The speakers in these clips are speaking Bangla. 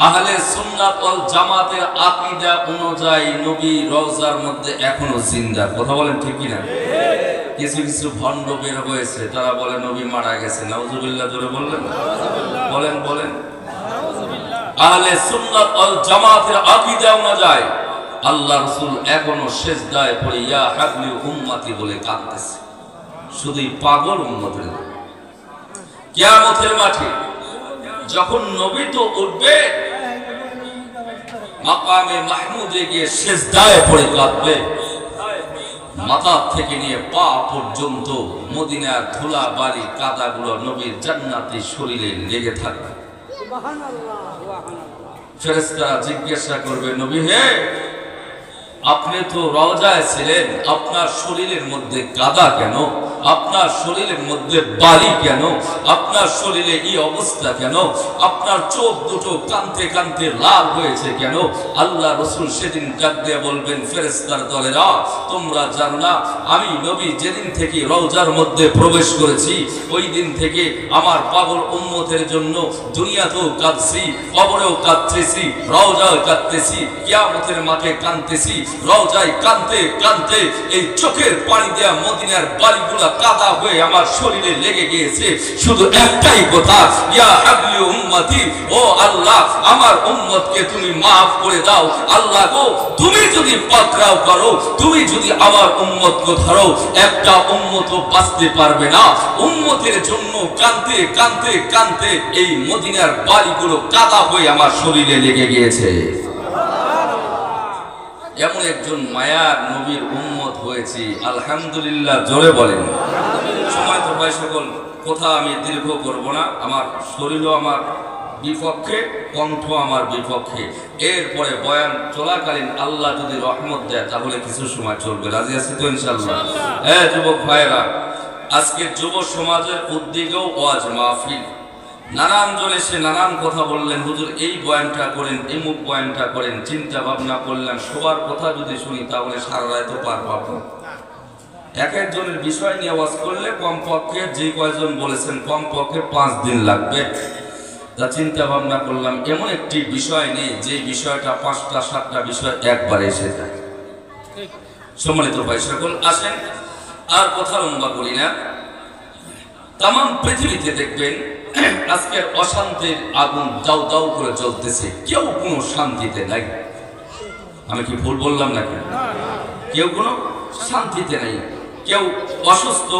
আহলে সুন্নাত ওয়াল জামাতের আকীদা অনুযায়ী নবী রওজার মধ্যে এখনো জিন্দা। কথা বলেন ঠিক কি না? কিছু কিছু ভণ্ড বের হয়েছে, তারা বলে নবী মারা গেছে। নাউজুবিল্লাহ, জোরে বললেন, বলেন বলেন। আহলে সুন্নাত ওয়াল জামাতের আকীদা অনুযায়ী আল্লাহ রাসূল এখনো সিজদায় পড়ে ইয়া হাবলি উম্মতি বলে কাঁদতেছে। শুধুই পাগল উম্মতের। কিয়ামতের মাঠে যখন নবী তো উঠবে, মাকামে মাহমুদে গিয়ে সিজদায় পড়ে কাঁদবে। মাথা থেকে নিয়ে পা পর্যন্ত মদিনার ধুলা বালি কাদাগুলো নবীর জান্নাতি শরীরে লেগে থাকবে। ফেরেশতারা জিজ্ঞাসা করবে, নবী হে, আপনি তো রওজায় ছিলেন, আপনার শরীরের মধ্যে কাদা কেন? আপনার শরীরের মধ্যে বালি কেন? আপনার শরীরে এই অবস্থা কেন? আপনার চোখ দুটো কাঁদতে কাঁদতে লাল হয়েছে কেন? আল্লাহ রাসূল সেদিন ডাক দিয়ে বলবেন, ফেরেশতার দলেরা, তোমরা জানো না আমি নবী যেদিন থেকে রওজার মধ্যে প্রবেশ করেছি, ওই দিন থেকে আমার পাগল উম্মতের জন্য দুনিয়াতেও কাঁদছি, কবরেও কাঁদতেছি, রওজায় কাঁদতেছি, কিয়ামতের মাঠে কাঁদতেছি। রওজায় কাঁদতে কাঁদতে এই চোখের পানি দেয়া মদিনার বালিগুলা কাদা হয়ে আমার শরীরে লেগে গিয়েছে। শুধু একটাই কথা, ইয়া হাবলি উম্মতি, ও আল্লাহ আমার উম্মতকে তুমি maaf করে দাও। আল্লাহ গো, তুমি যদি পাকড়াও করো, তুমি যদি আমার উম্মতকে ধরো, একটা উম্মতও বাঁচতে পারবে না। উম্মতের জন্য কাঁদতে কাঁদতে কাঁদতে এই মদিনার বালিগুলো কাদা হয়ে আমার শরীরে লেগে গিয়েছে। এমন একজন মায়ার নবীর উম্মত হয়েছি, আলহামদুলিল্লাহ, জোরে বলেন। সময় তো ভাই সকল, কথা আমি দীর্ঘ করব না। আমার শরীরও আমার বিপক্ষে, কণ্ঠ আমার বিপক্ষে। এরপরে বয়ান চলাকালীন আল্লাহ যদি রহমত দেয় তাহলে কিছু সময় চলবে। রাজি আছি তো ইনশাআল্লাহ? হ্যাঁ যুবক ভাইয়েরা, আজকে যুব সমাজের উদ্যোগেও ওয়াজ মাহফিল। নানান জন এসে নানান কথা বললেন, হুজুর এই বয়ানটা করেন, এমুক বয়ানটা করেন। চিন্তা ভাবনা করলেন, সবার কথা যদি শুনি তাহলে সারা রাত তো পার পাবো। এক একজনের বিষয় নিয়ে ওয়াজ করলে কমপক্ষে, যে কয়জন বলেছেন কমপক্ষে 5 দিন লাগবে। তা চিন্তা ভাবনা করলাম এমন একটি বিষয় নেই যে বিষয়টা 5টা 7টা বিষয় একবারে এসে যায়। সম্মানিত ভাই সকল, আসেন আর কথা লম্বা করি না। তাম পৃথিবীতে দেখবেন আজকের অশান্তির আগুন দাউ দাউ করে জ্বলতেছে, কেউ কোনো শান্তিতে নাই। আমি কি ভুল বললাম নাকি? কেউ কোনো শান্তিতে নেই। কেউ অসুস্থ,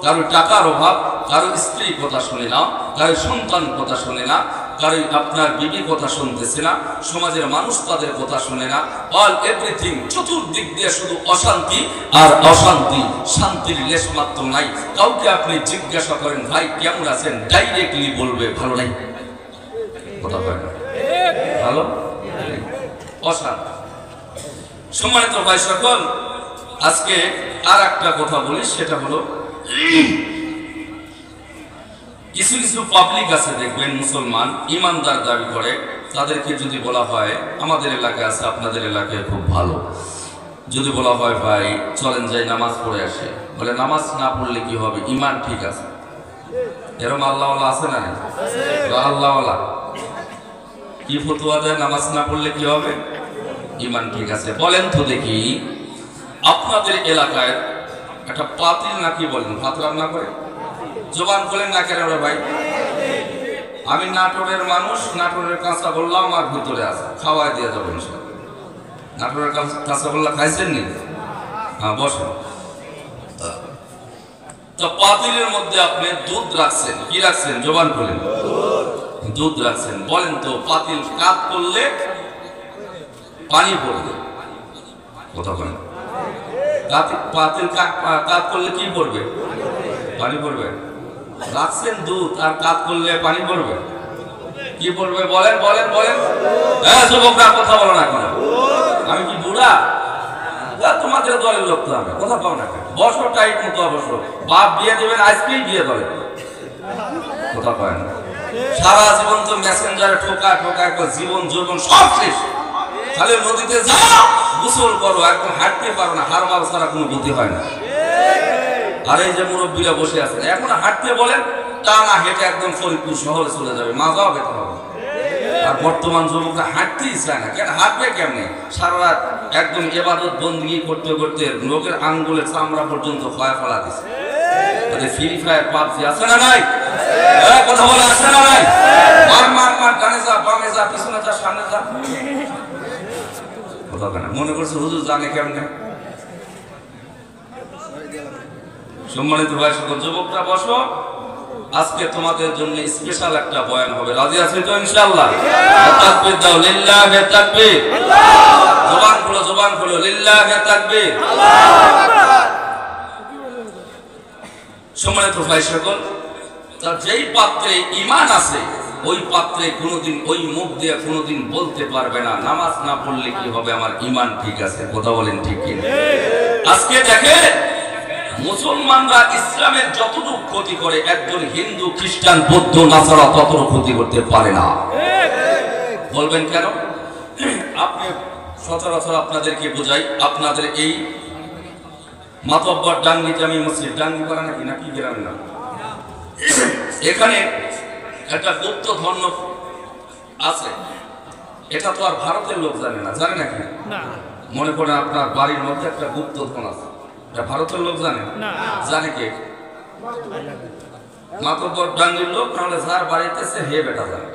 কারো টাকার অভাব, কারো স্ত্রী কথা শুনে না, কারো সন্তান কথা শুনে না, কারো আপনার বিবি কথা শুনতেছে না, সমাজের মানুষ তাদের কথা শুনে না। অল এভরিথিং, চতুর্দিক দিয়ে শুধু অশান্তি আর অশান্তি, শান্তির লেশ মাত্র নাই। কাউকে আপনি জিজ্ঞাসা করেন, ভাই কেমন আছেন, ডাইরেক্টলি বলবে ভালো নাই। কথা বলেন ভালো, অশান্তি। সম্মানিত ভাই সকল, আজকে আর একটা কথা বলি, সেটা হলো কিছু কিছু পাবলিক আছে দেখবেন, মুসলমান ইমানদার দাবি করে, তাদেরকে যদি বলা হয় আমাদের এলাকায় আছে, আপনাদের এলাকায় খুব ভালো, যদি বলা হয় ভাই চলেন যাই নামাজ পড়ে আসে, বলে নামাজ না পড়লে কি হবে, ইমান ঠিক আছে। এরকম আল্লাহওয়ালা আছে না? আল্লাহওয়ালা কি ফতোয়া দেয়, নামাজ না পড়লে কি হবে, ইমান ঠিক আছে। বলেন তো দেখি, আপনাদের এলাকায় একটা পাতিল নাকি বলেন, ভাত রান্না করে, জবান বলেন না কেন রে ভাই? আমি নাটোরের মানুষ, নাটোরের কাঁচা গোল্লা আমার ভিতরে আছে, খাওয়াই দিয়ে যাবেন। নাটোরের কাঁচা গোল্লা খাইছেন নি? হ্যাঁ বসেন। তো পাতিলের মধ্যে আপনি দুধ রাখছেন, কি রাখছেন, জবান বলেন, দুধ রাখছেন। বলেন তো পাতিল কাত করলে পানি পড়বে, কথা বলেন, পাতিল কাত করলে কি পড়বে, পানি পড়বে। রাখছেন দুধ আর কাত করলে পানি পড়বে, কি পড়বে বলেন বলেন বলেন। হ্যাঁ যুবকরা কথা বলো না কেন? আমি কি বুড়া? তোমাদের দলের লোক তো আমি, কথা পাও না কেন? বসো টাইট মতো, অবশ্য বাপ বিয়ে দেবেন আজকেই বিয়ে করে, কথা পায় না। সারা জীবন তো মেসেঞ্জারে ঠোকা ঠোকা একবার জীবন যৌবন সব শেষ। খালি নদীতে যাও, গোসল করো, একদম হাঁটতে পারো না, হার মাল ছাড়া কোনো গতি হয় না। আর এই যে মুরব্বীরা বসে আছেন, এখন হাঁটতে বলেন তা না, হেঁটে একদম ফরিদপুর শহরে চলে যাবে, মাজাও বেতে হবে। আর বর্তমান যুবকরা হাঁটতেই চায় না। কেন হাঁটবে কেমনে? সারা রাত একদম ইবাদত বন্দেগী করতে করতে লোকের আঙ্গুলের চামড়া পর্যন্ত ক্ষয় ফেলা দিচ্ছে। ফ্রি ফায়ার পাবজি আছে না নাই? কথা বলে আছে না নাই? মার মার মার, ডানে যা বামে যা পিছনে যা সামনে যা, কথা কেন মনে করছে হুজুর জানে কেমনে? সম্মানিত ভাই সকল যুবকরা বসো, আজকে তোমাদের জন্য স্পেশাল একটা বয়ান হবে। রাজি আছি তো ইনশাআল্লাহ? তাকবীর দাও, লিল্লাহি তাকবীর। জবান খুলো লিল্লাহি তাকবীর। সম্মানিত ভাই সকল, তার যেই পাত্রে ঈমান আছে ওই পাত্রে কোনোদিন ওই মুখ দিয়ে কোনোদিন বলতে পারবে না নামাজ না পড়লে কি হবে, আমার ঈমান ঠিক আছে। কথা বলেন ঠিক কি? আজকে দেখে মুসলমানরা ইসলামের যতটুকু ক্ষতি করে একজন হিন্দু খ্রিস্টান বৌদ্ধ নাসারা ততটুকু ক্ষতি করতে পারে না। বলবেন কেন? আপনি সচরাচর আপনাদেরকে বোঝাই, আপনাদের এই মাতব্বর ডাঙ্গি জামি মসজিদ, ডাঙ্গি করা নাকি নাকি গ্রামে না, এখানে একটা গুপ্ত ধর্ম আছে। এটা তো আর ভারতের লোক জানে না, জানে নাকি? মনে করেন আপনার বাড়ির মধ্যে একটা গুপ্ত ধন আছে, এটা ভারতের লোক জানে? জানে কে? মাতব্বর ডাঙ্গির লোক, নাহলে যার বাড়িতে সে হে বেটা জানে।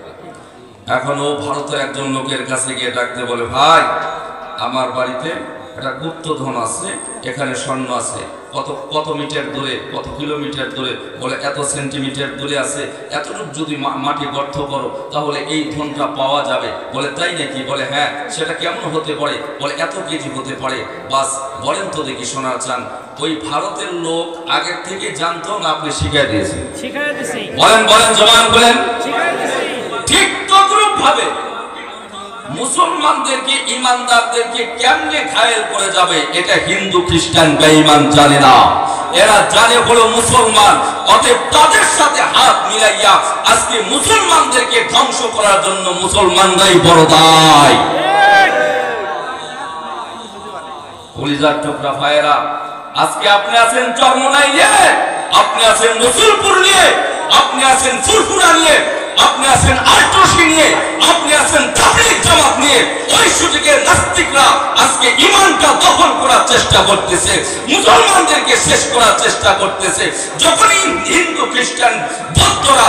এখন ও ভারতের একজন লোকের কাছে গিয়ে ডাকতে বলে, ভাই আমার বাড়িতে একটা গুপ্ত ধন আছে, এখানে স্বর্ণ আছে, কত মিটার দূরে, কত কিলোমিটার দূরে, বলে এত সেন্টিমিটার দূরে আছে, এতটুকু যদি মাটি গর্ত করো তাহলে এই ধনটা পাওয়া যাবে। বলে তাই নাকি? বলে হ্যাঁ। সেটা কেমন হতে পারে? বলে এত কেজি হতে পারে। বাস বলেন তো দেখি শোনা চান? ওই ভারতের লোক আগের থেকে জানতো না আপনি শিখাই দিয়েছেন? বলেন বলেন, জবান বলেন। ঠিক তদ্রূপ ভাবে মুসলমানদেরকে ইমানদারদেরকে কেমনে ঘায়েল করে যাবে এটা হিন্দু খ্রিস্টান বেঈমান জানে না। এরা জানে হলো মুসলমান, অতএব তাদের সাথে হাত মিলাইয়া আজকে মুসলমানদেরকে ধ্বংস করার জন্য মুসলমানরাই বড় দায়। কলিজার টুকরা ভাইয়েরা, আজকে আপনি আছেন চরমনাই নিয়ে, আপনি আছেন রসুলপুর নিয়ে, আপনি আছেন ফুরফুরা নিয়ে, আপনি আছেন আটরশি নিয়ে, আপনি আছেন তাবলীগ জামাত নিয়ে। ওই সুযোগে নাস্তিকরা আজকে ঈমানটা দখল করার চেষ্টা করতেছে, মুসলমানদেরকে শেষ করার চেষ্টা করতেছে। যখনই হিন্দু খ্রিস্টান বৌদ্ধরা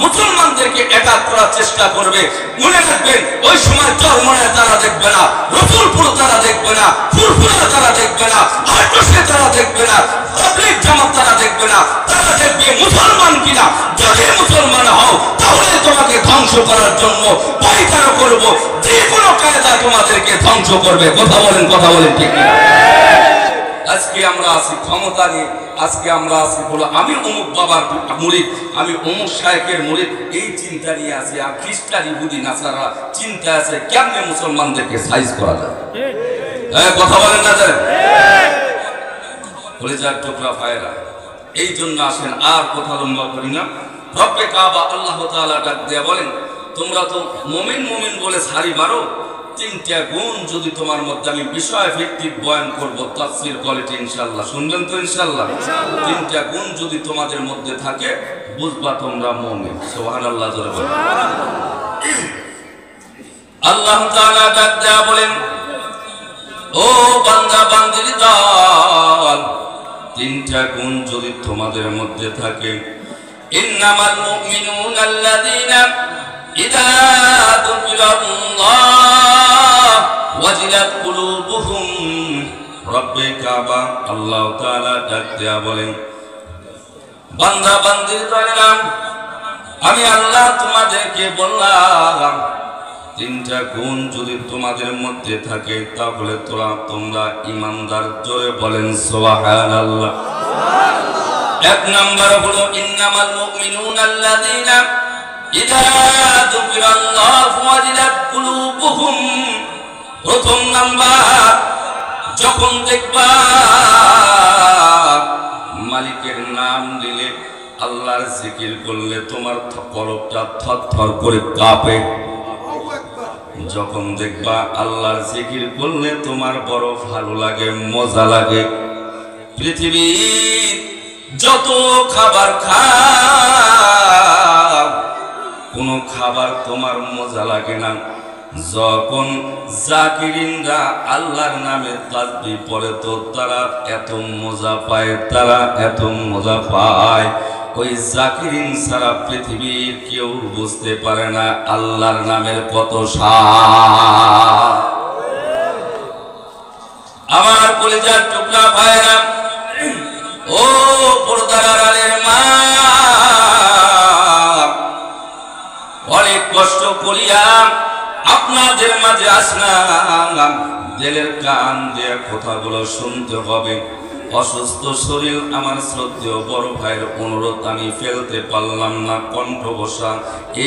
মুসলমানদেরকে একাত্ম করার চেষ্টা করবে, মনে রাখবেন ওই সময় চরমনায় তারা দেখবে না, রসুলপুর তারা দেখবে না, ফুরফুরা তারা দেখবে না, আটরশি তারা দেখবে না, তাবলীগ জামাত তারা দেখবে না, তারা দেখবে মুসলমান কিনা। যদি মুসলমান হও তাহলে তোমাকে ধ্বংস করার জন্য পায়তারা করব, যে কোনো কায়দা তোমাদেরকে ধ্বংস করবে। কথা বলেন ঠিক না? আজকে আমরা আছি ক্ষমতা নিয়ে, আজকে আমরা আছি বলো আমি অমুক বাবার মুরিদ, আমি অমুক শায়েখের মুরিদ, এই চিন্তা নিয়ে আছি। আর খ্রিস্টান ইহুদি নাসারা চিন্তা আছে কেমনে মুসলমানদেরকে সাইজ করা যায়। কথা বলেন না জানেন? কলিজার টুকরা ভাইয়েরা, এই জন্য আসেন আর কথা লম্বা করি না। রব্বে কাবা আল্লাহ তাআলা ডাক দিয়ে বলেন, তোমরা তো মুমিন মুমিন বলে সারি মারো, তিনটা গুণ যদি তোমার মধ্যে, আমি বিষয় ভিত্তিক বয়ান করব, তাফসীর কোয়ালিটি ইনশাআল্লাহ, শুনবেন তো ইনশাআল্লাহ? তিনটা গুণ যদি তোমাদের মধ্যে থাকে বুঝবা তোমরা মুমিন। সুবহানাল্লাহ জোরে বলেন। আল্লাহ তাআলা ডাক দিয়ে বলেন, ও বান্দা বান্দির দল, তিনটা গুণ যদি তোমাদের মধ্যে থাকে, ইন্নামাল মুমিনুনা আল্লাযীনা ইযা যুকিরাল্লাহ ওয়াজিলাত কুলুবুহুম। রব্বে কাবা আল্লাহ তাআলা ডাক দিয়া বলেন, বান্দা বান্দির দলেরা, আমি আল্লাহ তোমাদেরকে বললাম তিনটা গুণ যদি তোমাদের মধ্যে থাকে তাহলে তোমরা ঈমানদার। জোরে বলেন সুবহানাল্লাহ। এক নাম্বার হলো ইন্নামাল মুমিনুনা আল্লাযীনা ইযা যুকিরাল্লাহু ওয়াজিলাত কুলুবুহুম। প্রথম নাম্বার, যখন দেখবা মালিকের নাম নিলে, আল্লাহর জিকির করলে তোমার কলবটা থরথর করে কাঁপে। যখন দেখবা আল্লাহর জিকির করলে তোমার বড় ভালো লাগে, মজা লাগে। পৃথিবীর যত খাবার খাও কোনো খাবার তোমার মজা লাগে না। যখন জাকিরিনরা আল্লাহর নামে তাসবিহ পড়ে তো তারা এত মজা পায়, তারা এত মজা পায়, ওই জাকিরিন সারা পৃথিবীর কেউ বুঝতে পারে না আল্লাহর নামের কত স্বাদ। আমার কলিজার টুকরা ভাইরা, ও পর্দার আড়ালের মা, অনেক কষ্ট করিয়া আপনাদের মাঝে আসলাম, দিলের কান দিয়ে কথাগুলো শুনতে হবে। অসুস্থ শরীর আমার শ্রদ্ধেয় বড় ভাইয়ের অনুরোধ আমি ফেলতে পারলাম না, কণ্ঠ বসা।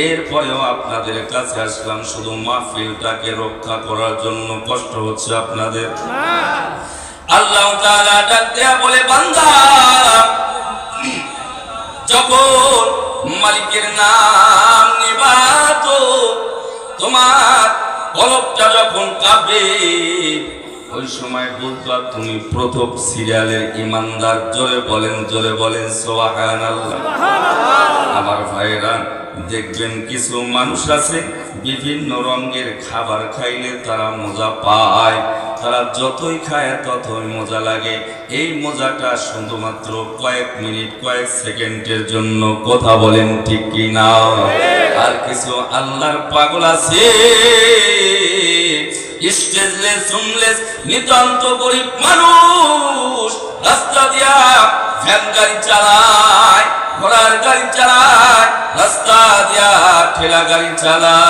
এরপরেও আপনাদের কাছে আসলাম শুধু মাহফিলটাকে রক্ষা করার জন্য। কষ্ট হচ্ছে আপনাদের? আল্লাহ তাআলা ডাক দেয়া বলে, বান্দা যখন মালিকের নাম নিবা তো তোমার কলবটা যখন কাঁপবে, ওই সময় বুঝবা তুমি প্রথম সিরিয়ালের ইমানদার। জোরে বলেন, জোরে বলেন সুবহানাল্লাহ। আমার ভাইরা, দেখবেন কিছু মানুষ আছে বিভিন্ন রঙের খাবার খাইলে তারা মজা পায়, তারা যতই খায় ততই মজা লাগে। এই মজাটা শুধুমাত্র কয়েক মিনিট, কয়েক সেকেন্ডের জন্য। কথা বলেন ঠিক কি না? আর কিছু আল্লাহর পাগল আছে স্টেজলেস, হোমলেস, নিতান্ত গরিব মানুষ, রাস্তা দিয়া ভ্যান গাড়ি চালায়, ঘোড়ার গাড়ি চালায়, রাস্তা দিয়া ঠেলা গাড়ি চালায়।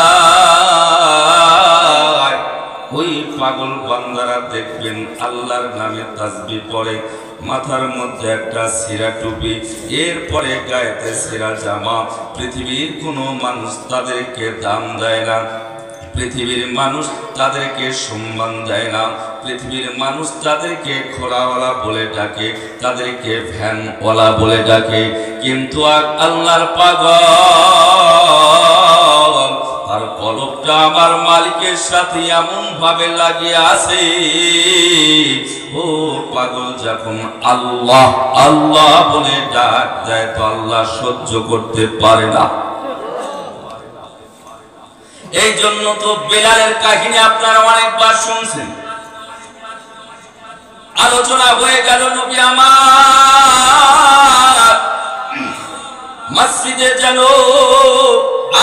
ওই পাগল বান্দারা দেখবেন আল্লাহর নামে তাসবিহ পড়ে, মাথার মধ্যে একটা ছিঁড়া টুপি, এরপরে গায়েতে ছিঁড়া জামা। পৃথিবীর কোনো মানুষ তাদেরকে দাম দেয় না, পৃথিবীর মানুষ তাদেরকে সম্মান দেয় না, পৃথিবীর মানুষ তাদেরকে ঘোড়াওয়ালা বলে ডাকে, তাদেরকে ভ্যানওয়ালা বলে ডাকে। কিন্তু আল্লাহর পাগল আর কলবটা আমার মালিকের সাথে এমন ভাবে লাগিয়ে আছে, ও পাগল যখন আল্লাহ আল্লাহ বলে ডাক দেয় তো আল্লাহ সহ্য করতে পারে না। এই জন্য তো বেলালের কাহিনী আপনারা অনেকবার শুনছেন। আলোচনা হয়ে গেল নবী আমার মসজিদে যেন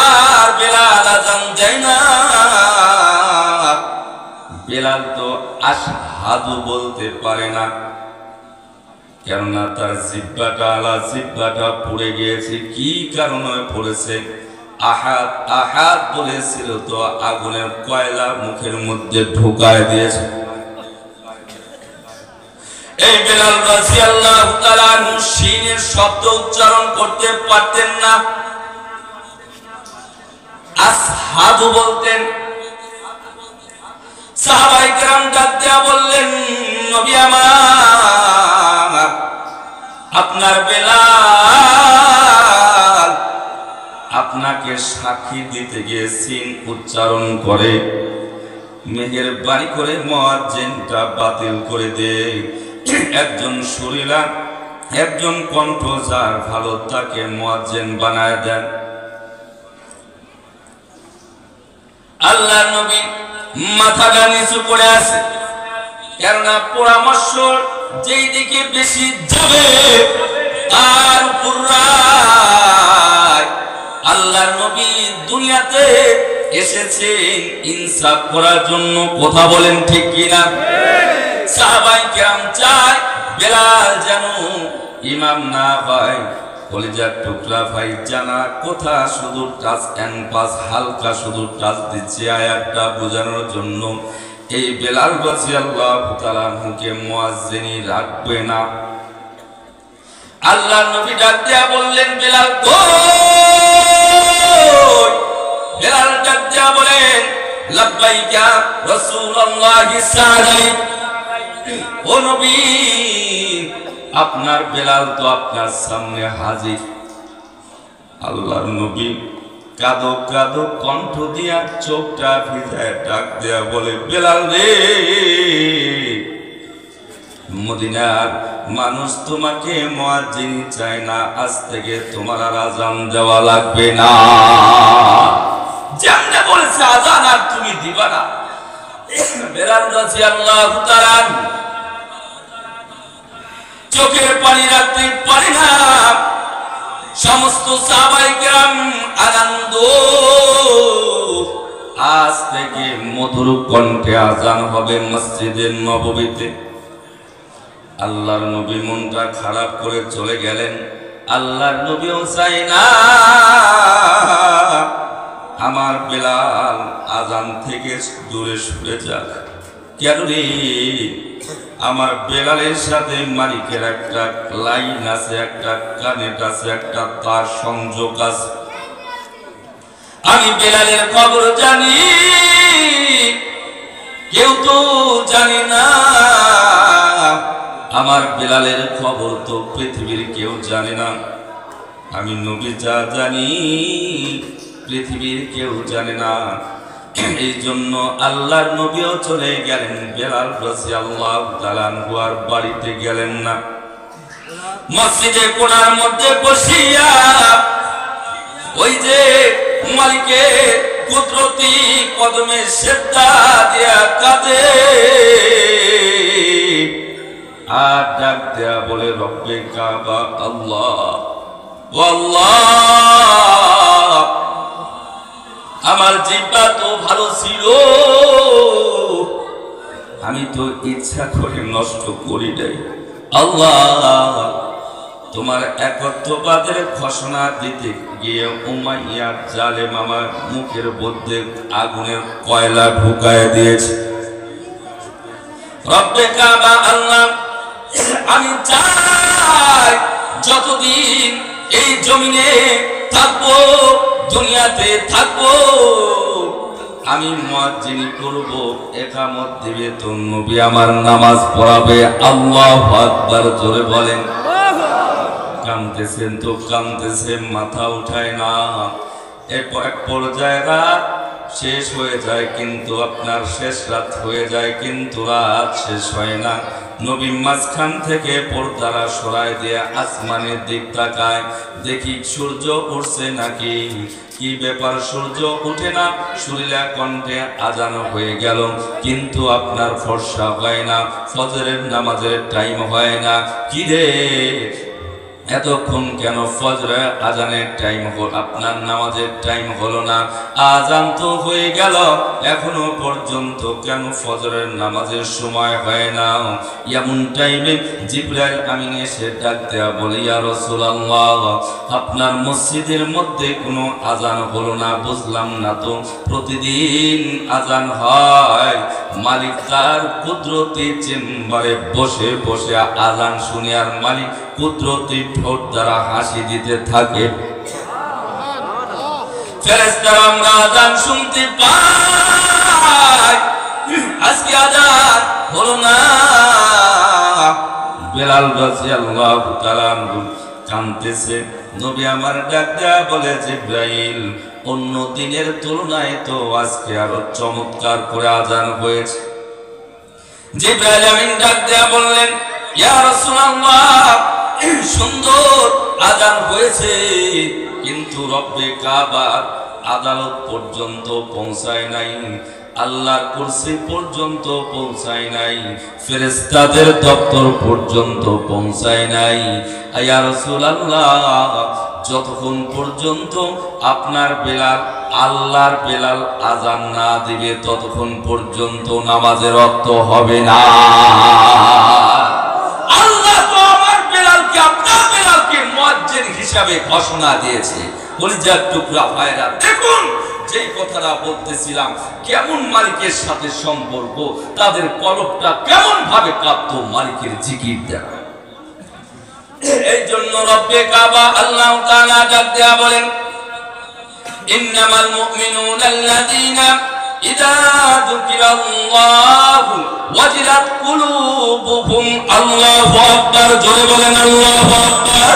আর বেলাল আযান দেয় না। বেলাল তো আশহাদু বলতে পারে না, কেননা তার জিহ্বাটা পুড়ে গিয়েছে। কি কারণে পড়েছে? আহাদ আহাদ বলেছিল তো আগুনের কয়লা মুখের মধ্যে ঢুকায় দিয়েছে। এই বেলাল রাদিয়াল্লাহু তাআলা আনহু শিনের শব্দ উচ্চারণ করতে পারতেন না, আসহাদু বলতেন। সাহাবায়ে কেরাম ডাক দিয়া বললেন, নবী আমার, আপনার বেলাল আপনাকে সাক্ষী দিতে গিয়ে সিন উচ্চারণ করে, মেহেরবানি করে মুয়াজ্জিনটা বাতিল করে দে। একজন সুরিলা, একজন কণ্ঠ যার ভালো তাকে মুয়াজ্জিন বানায় দেন। আল্লাহর নবী মাথাটা নিচু করে আছে, কেননা পরামর্শ যেই দিকে বেশি যাবে তার উপর রায়। আল্লাহর নবী দুনিয়াতে এসেছেন ইনসাফ করার জন্য। কথা বলেন ঠিক কিনা? সাহাবায়ে কেরাম চায় বেলাল যেন ইমাম না হয়। কলিজার টুকরা ভাই, জানা কথা শুধু টাচ এন্ড পাস, হালকা শুধু টাচ দিচ্ছে আয়াতটা বোঝানোর জন্য। এই বেলাল রাদিয়াল্লাহু তাআলা মুখে মুয়াজ্জিনি রাখবে না। আল্লাহর নবী ডাক দিয়া বললেন, বেলাল কই? বেলাল ডাক দিয়া বলেন, লাব্বাইকা রাসূলুল্লাহি সাল্লাল্লাহু। ও নবী, আপনার বেলাল তো আপনার সামনে হাজির। আল্লাহর নবী কাঁদো কাঁদো কণ্ঠ দিয়া চোখটা ভিজায় ডাক দেয়া বলে, বেলাল রে, মদিনার মানুষ তোমাকে মুয়াজ্জিন চায় না, আজ থেকে তোমার আর আযান দেওয়া লাগবে না। যেমনে বলেছে আযান আর তুমি দিবা না। বেলাল রাদিয়াল্লাহু তাআলা চোখের পানি রাখতে পারে না। সমস্ত সাহাবায়ে কেরাম আনন্দ, আজ থেকে মধুর কণ্ঠে আযান হবে মসজিদে নববীতে। আল্লাহর নবী মনটা খারাপ করে চলে গেলেন। আল্লাহর নবীও চাই না আমার বেলাল আযান থেকে দূরে সরে যাক। কেন রে? আমার বেলালের সাথে মালিকের একটা লাইন আছে, একটা কানেক্ট আছে, একটা তার সংযোগ আছে। আমি বেলালের খবর জানি, কেউ তো জানি না। আমার বেলালের খবর তো পৃথিবীর কেউ জানে না। আমি নবী যা জানি পৃথিবীর কেউ জানে না। এই জন্য আল্লাহর নবীও চলে গেলেন, বেলাল রাদিয়াল্লাহু তাআলা আর বাড়িতে গেলেন না। মসজিদে কোণার মধ্যে বসিয়া ওই যে মালিকের কুদরতি কদমে সিজদা দিয়া কাঁদে আর ডাক দেয়া বলে, রব্বে কাবা আল্লাহ, ও আল্লাহ, আমার জিহ্বা তো ভালো ছিল, আমি তো ইচ্ছা করে নষ্ট করি নাই। আল্লাহ, তোমার একত্ববাদের ঘোষণা দিতে গিয়ে উমাইয়া জালেম আমার মুখের মধ্যে আগুনের কয়লা ঢুকায় দিয়েছে। রব্বে কাবা আল্লাহ, আমি চাই যতদিন এই জমিনে থাকবো, দুনিয়াতে থাকবো, আমি মুয়াজ্জিনি করব, ইকামত দিবে, তো নবী আমার নামাজ পড়াবে। আল্লাহু আকবার জোরে বলেন। কাঁদতেছেন তো কাঁদতেছেন, মাথা উঠায় না। এক পর্যায়ে রাত শেষ হয়ে যায়, কিন্তু আপনার শেষ রাত হয়ে যায়, কিন্তু রাত শেষ হয় না। নবী মাঝখান থেকে পর্দারা সরায় দিয়ে আসমানের দিক তাকায়, দেখি সূর্য উঠছে নাকি। কি ব্যাপার, সূর্য উঠে না। সুরিলা কণ্ঠে আজান হয়ে গেল, কিন্তু আপনার ফর্সা হয় না, ফজরের নামাজের টাইম হয় না। কি রে, এতক্ষণ কেন ফজরে আজানের টাইম হল, আপনার নামাজের টাইম হলো না? আজান তো হয়ে গেল, এখনো পর্যন্ত কেন ফজরের নামাজের সময় হয় না? এমন টাইমে জিবরাইল আমিন এসে ডাক দেয়া বলে, ইয়া রাসূলুল্লাহ, আপনার মসজিদের মধ্যে কোনো আজান হলো না, বুঝলাম না তো। প্রতিদিন আজান হয়, মালিক তার কুদরতি চেম্বারে বসে বসে আজান শুনে আর মালিক কুদরতি ঠোঁট দ্বারা হাসি দিতে থাকে। ফেরেশতারা আমরা আযান শুনতে পাই, আজকে আযান হলো না। বেলাল রাদিয়াল্লাহু তাআলা কাঁদতেছে। নবী আমার ডাক দেয়া বলে, জিবরাইল, অন্য দিনের তুলনায় তো আজকে আরো চমৎকার করে আযান হয়েছে। জিবরাইল আমিন ডাক দেয়া বললেন, ইয়া রাসূলুল্লাহ, সুন্দর আযান হয়েছে, কিন্তু রব্বে কাবার আদালত পর্যন্ত পৌঁছায় নাই, আল্লাহর কুরসি পর্যন্ত পৌঁছায় নাই, ফেরেশতাদের দপ্তর পর্যন্ত পৌঁছায় নাই। ইয়া রাসূলুল্লাহ, যতক্ষণ পর্যন্ত আপনার বেলাল, আল্লাহর বেলাল আযান না দিবে, ততক্ষণ পর্যন্ত নামাজের রক্ত হবে না। আল্লাহ তো আমার বেলালকে, আপনার বেলালকে মুয়াজ্জিন হিসাবে ঘোষণা দিয়েছে। কলিজার টুকরা ভাইরা, দেখুন যে কথাটা বলতেছিলাম, কেমন মালিকের সাথে সম্পর্ক, তাদের কলবটা কেমন ভাবে কাঁপতো মালিকের জিকির দেখা। এই জন্য রব্বে কাবা আল্লাহ তাআলা ডাক দেয়া বলেন, ইন্নামাল মুমিনুনা আল্লাযীনা ইযা যুকিরাল্লাহু ওয়াজিলাত কুলুবুহুম। আল্লাহু আকবার জোরে বলেন, আল্লাহু আকবার।